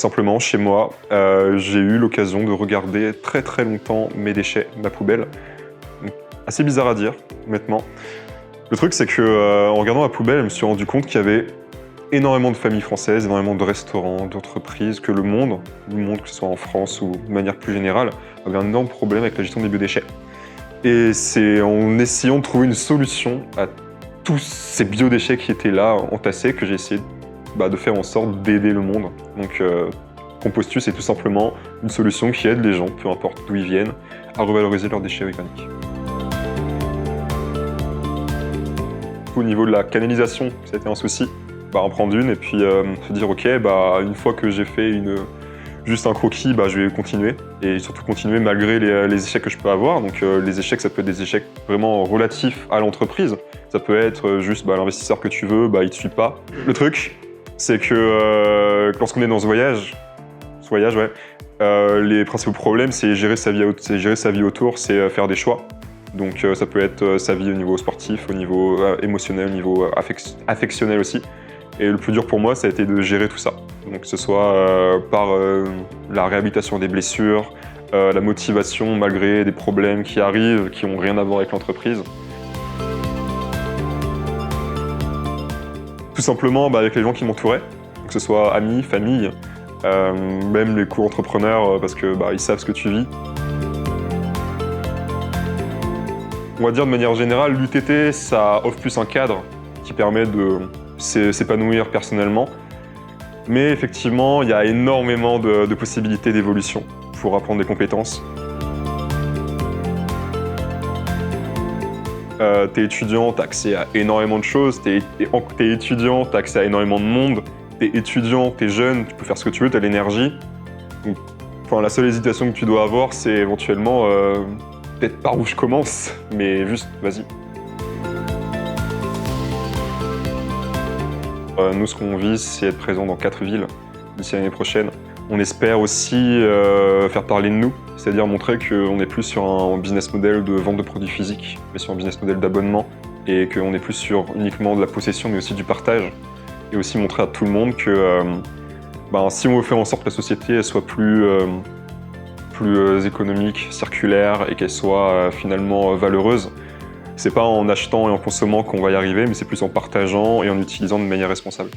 simplement, chez moi, j'ai eu l'occasion de regarder très très longtemps mes déchets, ma poubelle. Donc, assez bizarre à dire, honnêtement. Le truc, c'est que en regardant ma poubelle, je me suis rendu compte qu'il y avait énormément de familles françaises, énormément de restaurants, d'entreprises, que le monde, que ce soit en France ou de manière plus générale, avait un énorme problème avec la gestion des biodéchets. Et c'est en essayant de trouver une solution à tous ces biodéchets qui étaient là, entassés, que j'ai essayé de faire en sorte d'aider le monde. Donc Compostus, c'est tout simplement une solution qui aide les gens, peu importe d'où ils viennent, à revaloriser leurs déchets organiques. Au niveau de la canalisation, ça a été un souci. En prendre une et puis se dire ok, une fois que j'ai fait juste un croquis, je vais continuer. Et surtout continuer malgré les échecs que je peux avoir. Donc les échecs, ça peut être des échecs vraiment relatifs à l'entreprise. Ça peut être juste l'investisseur que tu veux, il te suit pas. Le truc, c'est que lorsqu'on est dans ce voyage, les principaux problèmes, c'est gérer sa vie autour, c'est faire des choix. Donc ça peut être sa vie au niveau sportif, au niveau émotionnel, au niveau affectionnel aussi. Et le plus dur pour moi, ça a été de gérer tout ça. Donc que ce soit par la réhabilitation des blessures, la motivation malgré des problèmes qui arrivent, qui n'ont rien à voir avec l'entreprise. Tout simplement avec les gens qui m'entouraient, que ce soit amis, famille, même les co-entrepreneurs, parce que ils savent ce que tu vis. On va dire de manière générale, l'UTT, ça offre plus un cadre qui permet de s'épanouir personnellement. Mais effectivement, il y a énormément de possibilités d'évolution pour apprendre des compétences. T'es étudiant, t'as accès à énormément de choses. T'es étudiant, t'as accès à énormément de monde. T'es étudiant, t'es jeune, tu peux faire ce que tu veux, t'as l'énergie. La seule hésitation que tu dois avoir, c'est éventuellement peut-être par où je commence, mais juste, vas-y. Nous, ce qu'on vise, c'est être présent dans 4 villes d'ici l'année prochaine. On espère aussi faire parler de nous, c'est-à-dire montrer qu'on n'est plus sur un business model de vente de produits physiques, mais sur un business model d'abonnement, et qu'on n'est plus sur uniquement de la possession, mais aussi du partage. Et aussi montrer à tout le monde que si on veut faire en sorte que la société elle soit plus économique, circulaire, et qu'elle soit finalement valeureuse, c'est pas en achetant et en consommant qu'on va y arriver, mais c'est plus en partageant et en utilisant de manière responsable.